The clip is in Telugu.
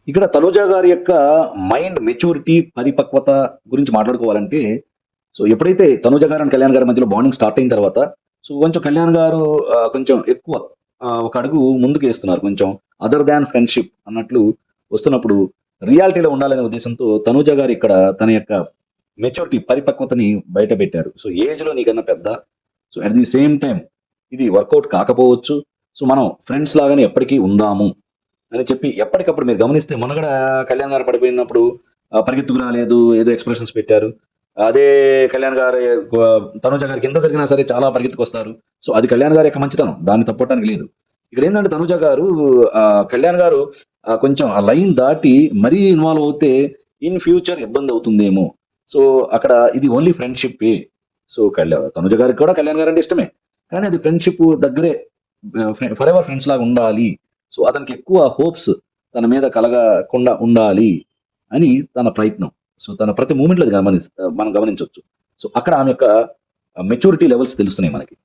ఇక్కడ తనూజ గారి యొక్క మైండ్ మెచ్యూరిటీ, పరిపక్వత గురించి మాట్లాడుకోవాలంటే, సో ఎప్పుడైతే తనూజ గారు అండ్ కళ్యాణ్ గారి మధ్యలో బాండింగ్ స్టార్ట్ అయిన తర్వాత, సో కొంచెం కళ్యాణ్ గారు కొంచెం ఎక్కువ ఒక అడుగు ముందుకేస్తున్నారు. కొంచెం అదర్ దాన్ ఫ్రెండ్‌షిప్ అన్నట్లు వస్తున్నప్పుడు, రియాలిటీలో ఉండాలనే ఉద్దేశంతో తనూజ గారు ఇక్కడ తన యొక్క మెచ్యూరిటీ, పరిపక్వతని బయటపెట్టారు. సో ఏజ్‌లో నీకన్నా పెద్ద. So at the same time ఇది వర్కౌట్ కాకపోవచ్చు. సో మనం ఫ్రెండ్స్ లాగానే ఎప్పటికీ ఉందాము అని చెప్పి ఎప్పటికప్పుడు మీరు గమనిస్తే మొన్న కూడా కళ్యాణ్ గారు పడిపోయినప్పుడు పరిగెత్తుకు రాలేదు, ఏదో ఎక్స్‌ప్రెషన్స్ పెట్టారు. అదే కళ్యాణ్ గారు తనూజ గారికి కింద జరిగినా సరే చాలా పరిగెత్తుకొస్తారు. సో అది కళ్యాణ్ గారి యొక్క మంచితనం. దాన్ని తప్పటానికి లేదు. ఇక్కడేందంటే తనూజ గారు కళ్యాణ్ గారు కొంచెం ఆ లైన్ దాటి మరీ ఇన్వాల్వ్ అవుతే ఇన్ ఫ్యూచర్ ఇబ్బందవుతుందేమో. సో అక్కడ ఇది ఓన్లీ ఫ్రెండ్‌షిప్పే. సో తనూజ గారికి కూడా కళ్యాణ్ గారంటే ఇష్టమే. కానీ అది ఫ్రెండ్‌షిప్ దగ్గరే ఫరెవర్ ఫ్రెండ్స్ లాగా ఉండాలి. సో అతనికి ఎక్కువ హోప్స్ తన మీద కలగకుండా ఉండాలి అని తన ప్రయత్నం. సో తన ప్రతి మూవ్‌మెంట్‌లో అది మనం గమనించొచ్చు. సో అక్కడ ఆమె యొక్క మెచ్యూరిటీ లెవెల్స్ తెలుస్తున్నాయి మనకి.